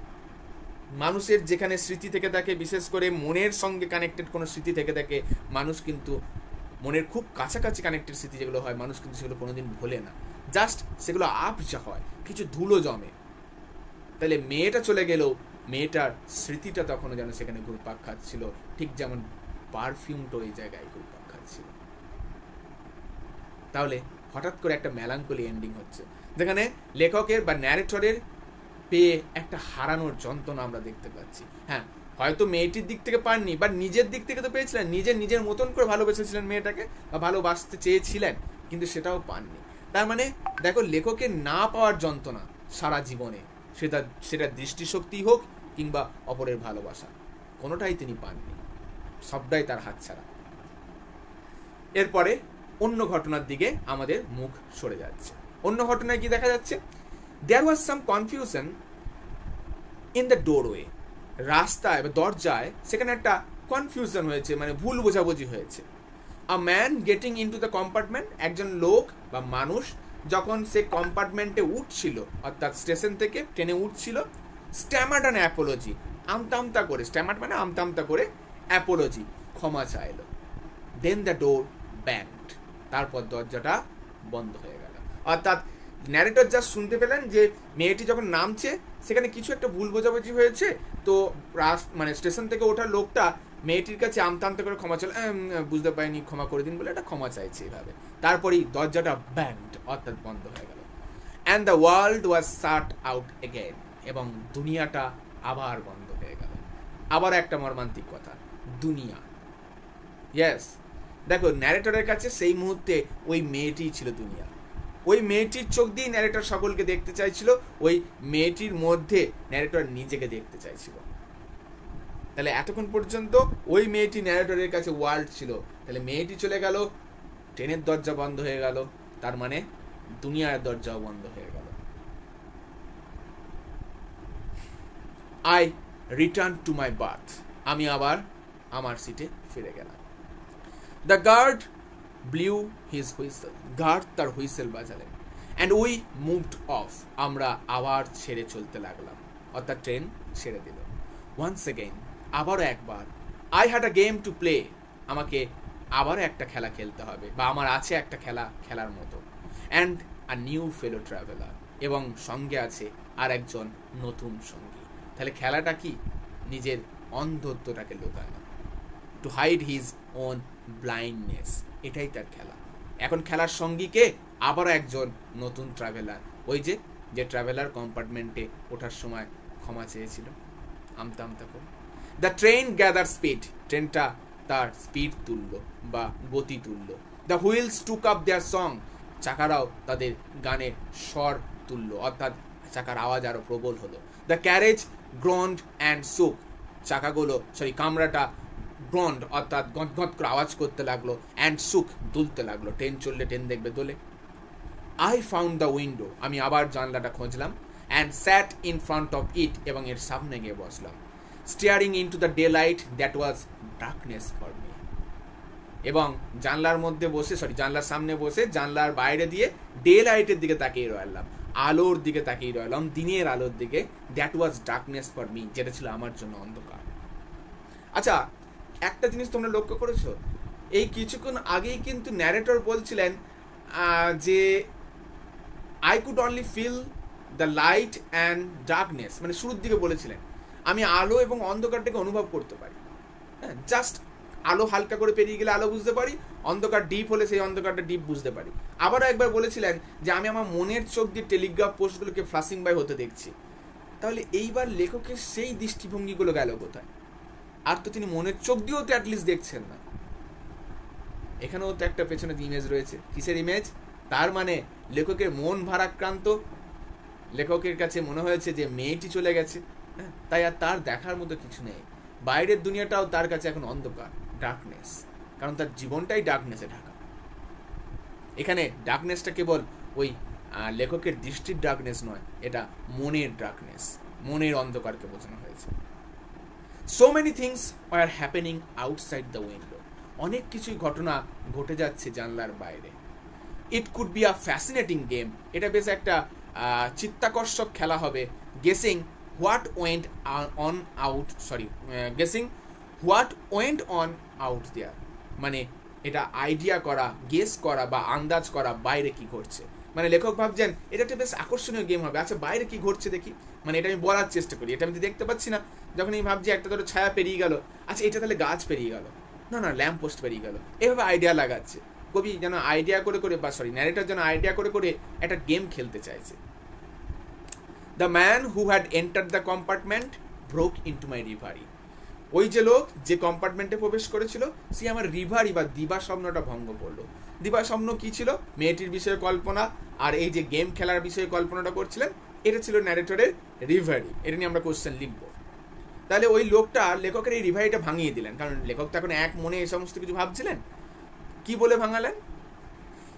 মানুষের যেখানে স্মৃতি থেকে থাকে, বিশেষ করে মনের সঙ্গে কানেক্টেড কোনো স্মৃতি থেকে থাকে, মানুষ কিন্তু মনের খুব কাছাকাছি কানেক্টেড স্মৃতি যেগুলো হয়, মানুষ কিন্তু সেগুলো কোনোদিন ভোলে না, জাস্ট সেগুলো আবজা হয়, কিছু ধুলো জমে। তাহলে মেয়েটা চলে গেলেও মেয়েটার স্মৃতিটা তখনও যেন সেখানে ঘুরপাক খাচ্ছিল, ঠিক যেমন পারফিউমটা ওই জায়গায় ঘুরপাক খাচ্ছিল। তাহলে হঠাৎ করে একটা মেলাঙ্কলি এন্ডিং হচ্ছে, যেখানে লেখকের বা ন্যারেটরের পেয়ে একটা হারানোর যন্ত্রণা আমরা দেখতে পাচ্ছি। হ্যাঁ, হয়তো মেয়েটির দিক থেকে পাননি, বা নিজের দিক থেকে তো পেয়েছিলেন, নিজের মতন করে ভালোবেসেছিলেন মেয়েটাকে বা ভালোবাসতে চেয়েছিলেন, কিন্তু সেটাও পাননি। তার মানে দেখো, লেখকের না পাওয়ার যন্ত্রণা সারা জীবনে, সেটা দৃষ্টিশক্তি হোক কিংবা অপরের ভালোবাসা, কোনোটাই তিনি পাননি, সবটাই তার হাতছাড়া। এরপরে অন্য ঘটনার দিকে আমাদের মুখ সরে যাচ্ছে। অন্য ঘটনায় কি দেখা যাচ্ছে? There was some confusion in the doorway, রাস্তায় বা দরজায় সেখানে একটা কনফিউশন হয়েছে, মানে ভুল বোঝাবুঝি হয়েছে। A man getting into the compartment, একজন লোক বা মানুষ যখন সে কম্পার্টমেন্টে উঠছিল, অর্থাৎ স্টেশন থেকে ট্রেনে উঠছিল, স্ট্যামার্ড অ্যান অ্যাপোলজি, আমতামতা করে, স্ট্যামার্ড মানে আমতামতা করে, অ্যাপোলজি, ক্ষমা চাইল। দেন দ্য ডোর ব্যাংড, তারপর দরজাটা বন্ধ হয়ে গেল। অর্থাৎ ন্যারেটর জাস্ট শুনতে পেলেন যে মেয়েটি যখন নামছে সেখানে কিছু একটা ভুল বোঝাবুঝি হয়েছে, তো মানে স্টেশন থেকে ওঠার লোকটা মেয়েটির কাছে আমতামতা করে ক্ষমা চাইল, বুঝতে পারিনি, ক্ষমা করে দিন বলে একটা ক্ষমা চাইছে এইভাবে। তারপরেই দরজাটা ব্যাংড, অর্থাৎ বন্ধ হয়ে গেল। And the world was shut out again, এবং দুনিয়াটা আবার বন্ধ হয়ে গেল। আবার একটা মর্মান্তিক কথা, দুনিয়া। ইয়েস, দেখো, ন্যারেটরের কাছে সেই মুহূর্তে ওই মেয়েটিই ছিল দুনিয়া। ওই মেয়েটির চোখ দিয়ে ন্যারেটর সকলকে দেখতে চাইছিল, ওই মেয়েটির মধ্যে ন্যারেটর নিজেকে দেখতে চাইছিল। তাহলে এতক্ষণ পর্যন্ত ওই মেয়েটি ন্যারেটরের কাছে ওয়ার্ল্ড ছিল, তাহলে মেয়েটি চলে গেল, ট্রেনের দরজা বন্ধ হয়ে গেল, তার মানে দুনিয়ার দরজাও বন্ধ হয়ে গেল। I return to my berth, আমি আবার আমার সিটে ফিরে গেলাম। The guard blew his whistle, গার্ড তার হুইসেল বাজালেন। অ্যান্ড উই মুভড অফ, আমরা আবার ছেড়ে চলতে লাগলাম, অর্থাৎ ট্রেন ছেড়ে দিল। ওয়ান্স এগেইন, আবারও একবার, I had a game to play, আমাকে আবারও একটা খেলা খেলতে হবে, বা আমার আছে একটা খেলা খেলার মতো। And a new fellow traveller, এবং সঙ্গে আছে আর একজন নতুন সঙ্গী। তাহলে খেলাটা কি? নিজের অন্ধত্বটাকে লুকানো, to hide his own blindness, এটাই তার খেলা। এখন খেলার সঙ্গীকে আবারও একজন নতুন ট্রাভেলার, ওই যে ট্রাভেলার কম্পার্টমেন্টে ওঠার সময় ক্ষমা চেয়েছিল আমতা আমতা করে। দ্য ট্রেন গ্যাদার স্পিড, ট্রেনটা তার স্পিড তুলল বা গতি তুলল। The wheels took up their song, চাকারাও তাদের গানের স্বর তুলল, অর্থাৎ চাকার আওয়াজ আরো প্রবল হলো। দ্য ক্যারেজ গ্রন্ড অ্যান্ড সুক, কামরাটা গ্রন্ড অর্থাৎ গঁত গঁত করে আওয়াজ করতে লাগলো, অ্যান্ড সুক দুলতে লাগলো, ট্রেন চললে ট্রেন দেখবে দোলে। আই ফাউন্ড দ্য উইন্ডো, আমি আবার জানলাটা খুঁজলাম। And sat in front of it, এবং এর সামনে গিয়ে বসলাম। Staring into the daylight that was darkness for me, এবং জানলার মধ্যে বসে জানলার সামনে বসে জানলার বাইরে দিয়ে ডে লাইটের দিকে তাকিয়ে রইলাম, আলোর দিকে তাকিয়ে রইলাম, দিনের আলোর দিকে। That was darkness for me, যেটা ছিল আমার জন্য অন্ধকার। আচ্ছা, একটা জিনিস তোমরা লক্ষ্য করেছো, এই কিছুক্ষণ আগেই কিন্তু ন্যারেটর বলছিলেন যে I could only feel the light and darkness, মানে শুরুর দিকে বলেছিলেন আমি আলো এবং অন্ধকারটাকে অনুভব করতে পারি। হ্যাঁ, জাস্ট আলো হালকা করে পেরিয়ে গেলে আলো বুঝতে পারি, অন্ধকার ডিপ হলে সেই অন্ধকারটা ডিপ বুঝতে পারি। আবারও একবার বলেছিলেন যে আমি আমার মনের চোখ দিয়ে টেলিগ্রাফ পোস্টগুলোকে ফ্লাশিং বাই হতে দেখছি। তাহলে এইবার লেখকের সেই দৃষ্টিভঙ্গিগুলো গেল কোথায়? আর তো তিনি মনের চোখ দিয়েও তো অ্যাটলিস্ট দেখছেন না। এখানেও তো একটা পেছনে ইমেজ রয়েছে। কিসের ইমেজ? তার মানে লেখকের মন ভারাক্রান্ত, লেখকের কাছে মনে হয়েছে যে মেয়েটি চলে গেছে, হ্যাঁ, তাই আর তার দেখার মতো কিছু নেই। বাইরের দুনিয়াটাও তার কাছে এখন অন্ধকার, ডার্কনেস, কারণ তার জীবনটাই ডার্কনেসে ঢাকা। এখানে ডার্কনেসটা কেবল ওই লেখকের দৃষ্টির ডার্কনেস নয়, এটা মনের ডার্কনেস, মনের অন্ধকারকে বোঝানো হয়েছে। So many things are happening outside the window, অনেক কিছুই ঘটনা ঘটে যাচ্ছে জানলার বাইরে। It could be a fascinating game, এটা বেশ একটা চিত্তাকর্ষক খেলা হবে। Guessing what went on out there, মানে এটা আইডিয়া করা, গেস করা বা আন্দাজ করা বাইরে কি ঘটছে। মানে লেখক ভাবছেন এটা একটা বেশ আকর্ষণীয় গেম হবে, আচ্ছা বাইরে কি ঘটছে দেখি, মানে এটা আমি বলার চেষ্টা করি, এটা আমি দেখতে পাচ্ছি না। যখন আমি ভাবছি একটা ধরো ছায়া পেরিয়ে গেল, আচ্ছা এটা তাহলে গাছ পেরিয়ে গেল, না ল্যাম্প পোস্ট পেরিয়ে গেল, এভাবে আইডিয়া লাগাচ্ছে। কবি যেন আইডিয়া করে করে ন্যারেটর যেন আইডিয়া করে করে একটা গেম খেলতে চাইছে। The man who had entered the compartment broke into my reverie, ওই যে লোক যে কম্পার্টমেন্টে প্রবেশ করেছিল সে আমার রিভারি বা দিবা স্বপ্নটা ভঙ্গ করলো। দিবা স্বপ্ন কি ছিল? মেয়েটির বিষয়ে কল্পনা, আর এই যে গেম খেলার বিষয়ে কল্পনাটা করছিলেন, এটা ছিল ন্যারেটরের রিভারি। এটা নিয়ে আমরা কোশ্চেন লিখবো। তাহলে ওই লোকটা লেখকের এই রিভারিটা ভাঙিয়ে দিলেন, কারণ লেখক তো এখন এক মনে এই সমস্ত কিছু ভাবছিলেন। কি বলে ভাঙালেন?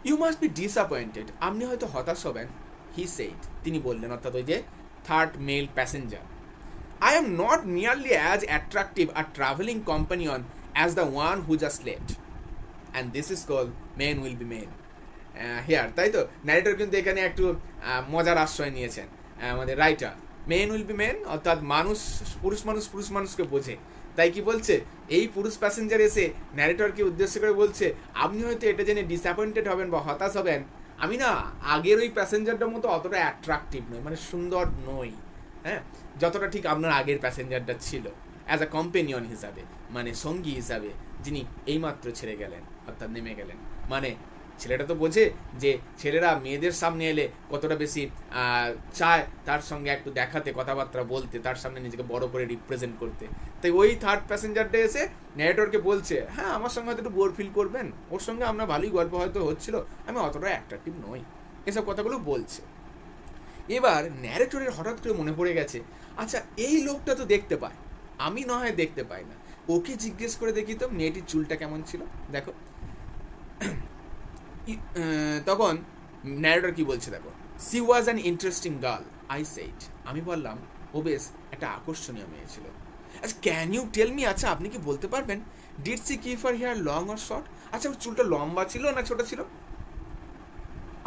ইউ মাস্ট বি ডিসঅ্যাপয়েন্টেড, আপনি হয়তো হতাশ হবেন। হি সেইড, তিনি বললেন, অর্থাৎ ওই যে third male passenger. I am not nearly as attractive a traveling companion as the one who just left. And this is called men will be men. Here, তাই তো ন্যারেটর কিন্তু এখানে একটু মজার আশ্রয় নিয়েছেন আমাদের writer. Men will be men, অর্থাৎ পুরুষ মানুষকে বোঝে। তাই কি বলছে? এই পুরুষ প্যাসেঞ্জার এসে ন্যারেটরকে উদ্দেশ্য করে বলছে আপনি হয়তো এটা জেনে ডিসঅ্যাপয়েন্টেড হবেন বা হতাশ হবেন, আমি না আগের ওই প্যাসেঞ্জারটার মতো অতটা অ্যাট্রাকটিভ নই, মানে সুন্দর নই, হ্যাঁ, যতটা ঠিক আপনার আগের প্যাসেঞ্জারটা ছিল, অ্যাজ আ কম্পেনিয়ন হিসাবে, মানে সঙ্গী হিসাবে, যিনি এইমাত্র ছেড়ে গেলেন, অর্থাৎ নেমে গেলেন। মানে ছেলেটা তো বোঝে যে ছেলেরা মেয়েদের সামনে এলে কতটা বেশি চায় তার সঙ্গে একটু দেখাতে, কথাবার্তা বলতে, তার সামনে নিজেকে বড় করে রিপ্রেজেন্ট করতে। তাই ওই থার্ড প্যাসেঞ্জারটা এসে ন্যারেটরকে বলছে, হ্যাঁ আমার সঙ্গে হয়তো একটু বোর ফিল করবেন, ওর সঙ্গে আমরা ভালোই গল্প হয়তো হচ্ছিল, আমি অতটা অ্যাট্রাকটিভ নই। এসব কথাগুলো বলছে। এবার ন্যারেটরের হঠাৎ করে মনে পড়ে গেছে, আচ্ছা এই লোকটা তো দেখতে পায়, আমি না হয় দেখতে পাই না, ওকে জিজ্ঞেস করে দেখি তো মেয়েটির চুলটা কেমন ছিল। দেখো তখন ন্যারেটর কি বলছে দেখো, C was an interesting girl I said. আমি বললাম ও বেশ একটা আকর্ষণীয় মেয়ে ছিল। আচ্ছা ক্যান ইউ টেল মি, আচ্ছা আপনি কি বলতে পারবেন, did she keep her hair long or short? আচ্ছা ওর চুলটা লম্বা ছিল না ছোট ছিল?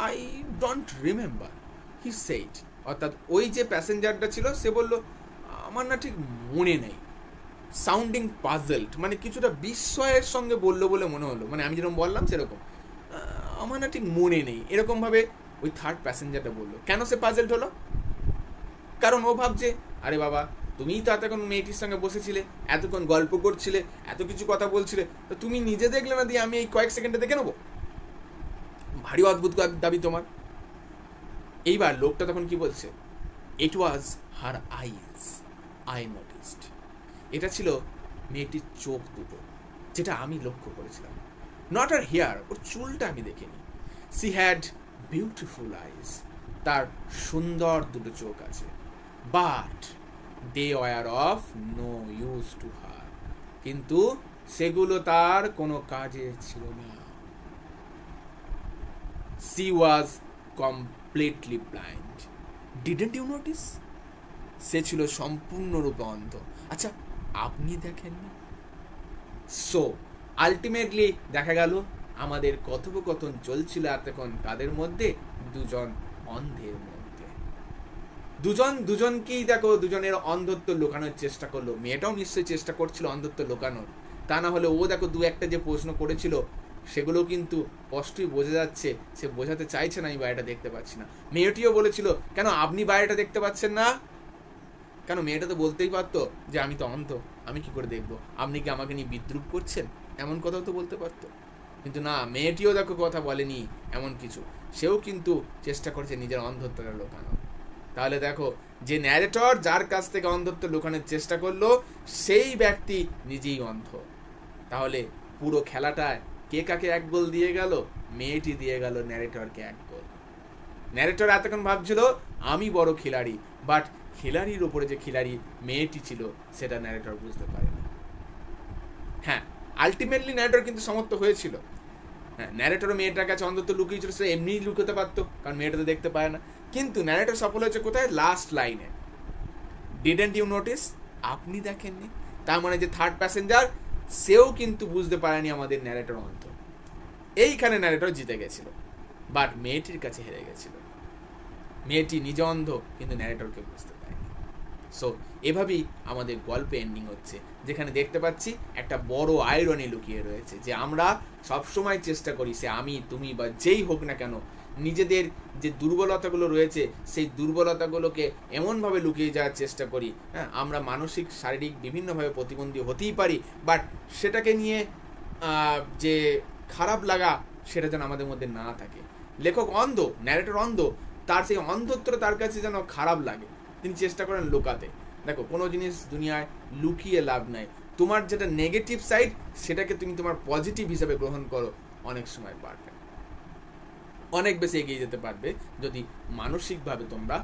I don't remember he said. অর্থাৎ ওই যে প্যাসেঞ্জারটা ছিল সে বলল আমার না ঠিক মনে নেই। সাউন্ডিং পাজলড, মানে কিছুটা বিস্ময়ের সঙ্গে বললো বলে মনে হলো, মানে আমি যেরকম বললাম সেরকম, আমার না ঠিক মনে নেই, এরকমভাবে ওই থার্ড প্যাসেঞ্জারটা বললো। কেন সে পাজলড হলো? কারণ ও ভাবছে আরে বাবা তুমিই তো এতক্ষণ মেয়েটির সঙ্গে বসেছিলে, এতক্ষণ গল্প করছিলে, এত কিছু কথা বলছিলে, তো তুমি নিজে দেখলে না দিয়ে আমি এই কয়েক সেকেন্ডে দেখে নেবো? ভারী অদ্ভুত দাবি তোমার। এইবার লোকটা তখন কি বলছে, ইট ওয়াজ হার আইজ আই নোটিসড। এটা ছিল মেয়েটির চোখ দুটো, যেটা আমি লক্ষ্য করেছিলাম। নট আর হেয়ার, ওর চুলটা আমি দেখিনি। সি হ্যাড বিউটিফুল আইজ, তার সুন্দর দুটো চোখ আছে, but they were of no use to her, কিন্তু সেগুলো তার কোনো কাজে ছিল না। She was completely blind, didn't you notice? সে ছিল সম্পূর্ণরূপে অন্ধ। আচ্ছা আপনি দেখেননি? সো আলটিমেটলি দেখা গেল আমাদের কথোপকথন চলছিল এতক্ষণ কাদের মধ্যে? দুজন অন্ধের মধ্যে। দুজন দুজনকেই দেখো দুজনের অন্ধত্ব লুকানোর চেষ্টা করলো। মেয়েটাও নিশ্চয়ই চেষ্টা করছিল অন্ধত্ব লুকানোর, তা না হলে ও দেখো দু একটা যে প্রশ্ন করেছিল সেগুলো কিন্তু স্পষ্টই বোঝা যাচ্ছে সে বোঝাতে চাইছে না আমি বাইরেটা দেখতে পাচ্ছি না। মেয়েটিও বলেছিল কেন আপনি বাইরেটা দেখতে পাচ্ছেন না? কেন মেয়েটা তো বলতেই পারতো যে আমি তো অন্ধ, আমি কি করে দেখবো, আপনি কি আমাকে নিয়ে বিদ্রুপ করছেন, এমন কথাও তো বলতে পারতো। কিন্তু না, মেয়েটিও দেখো কথা বলেনি এমন কিছু, সেও কিন্তু চেষ্টা করছে নিজের অন্ধত্বটা লুকানো। তাহলে দেখো যে ন্যারেটর যার কাছ থেকে অন্ধত্ব লুকানোর চেষ্টা করলো সেই ব্যক্তি নিজেই অন্ধ। তাহলে পুরো খেলাটায় কে কাকে এক গোল দিয়ে গেল? মেয়েটি দিয়ে গেল ন্যারেটরকে এক গোল। ন্যারেটর এতক্ষণ ভাবছিল আমি বড় খিলাড়ি, বাট খিলাড়ির ওপরে যে খিলাড়ি মেয়েটি ছিল সেটা ন্যারেটর বুঝতে পারেনি। হ্যাঁ আলটিমেটলি ন্যারেটর কিন্তু সমর্থ হয়েছিল। হ্যাঁ ন্যারেটরও মেয়েটার কাছে অন্ধত্ব লুকিয়েছিল, সে এমনিই লুকোতে পারতো কারণ মেয়েটা তো দেখতে পায় না। কিন্তু ন্যারেটর সফল হয়েছে কোথায়? লাস্ট লাইনে, ডিডন্ট ইউ নোটিস, আপনি দেখেননি। তার মানে যে থার্ড প্যাসেঞ্জার সেও কিন্তু বুঝতে পারেনি আমাদের ন্যারেটর অন্ধ। এইখানে ন্যারেটর জিতে গেছিল, বাট মেয়েটির কাছে হেরে গেছিল। মেয়েটি নিজে অন্ধ কিন্তু ন্যারেটরকে বুঝতে পারেনি। সো এভাবেই আমাদের গল্পে এন্ডিং হচ্ছে, যেখানে দেখতে পাচ্ছি একটা বড় আইরনি লুকিয়ে রয়েছে, যে আমরা সবসময় চেষ্টা করি, সে আমি তুমি বা যেই হোক না কেন, নিজেদের যে দুর্বলতাগুলো রয়েছে সেই দুর্বলতাগুলোকে এমনভাবে লুকিয়ে যাওয়ার চেষ্টা করি। হ্যাঁ আমরা মানসিক শারীরিক বিভিন্নভাবে প্রতিবন্ধী হতেই পারি, বাট সেটাকে নিয়ে যে খারাপ লাগা সেটা যেন আমাদের মধ্যে না থাকে। লেখক অন্ধ, ন্যারেটর অন্ধ, তার সেই অন্ধত্বটা তার কাছে যেন খারাপ লাগে, তিনি চেষ্টা করেন লুকাতে। দেখো কোনো জিনিস দুনিয়ায় লুকিয়ে লাভ নাই, তোমার যেটা নেগেটিভ সাইড সেটাকে তুমি তোমার পজিটিভ হিসেবে গ্রহণ করো, অনেক সময় পারবে, অনেক বেশি এগিয়ে যেতে পারবে যদি মানসিকভাবে তোমরা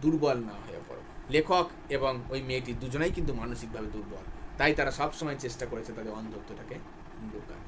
দুর্বল না হয়ে পড়ো। লেখক এবং ওই মেয়েটি দুজনেই কিন্তু মানসিকভাবে দুর্বল, তাই তারা সবসময় চেষ্টা করেছে তাদের অন্ধত্বটাকে লুকানো।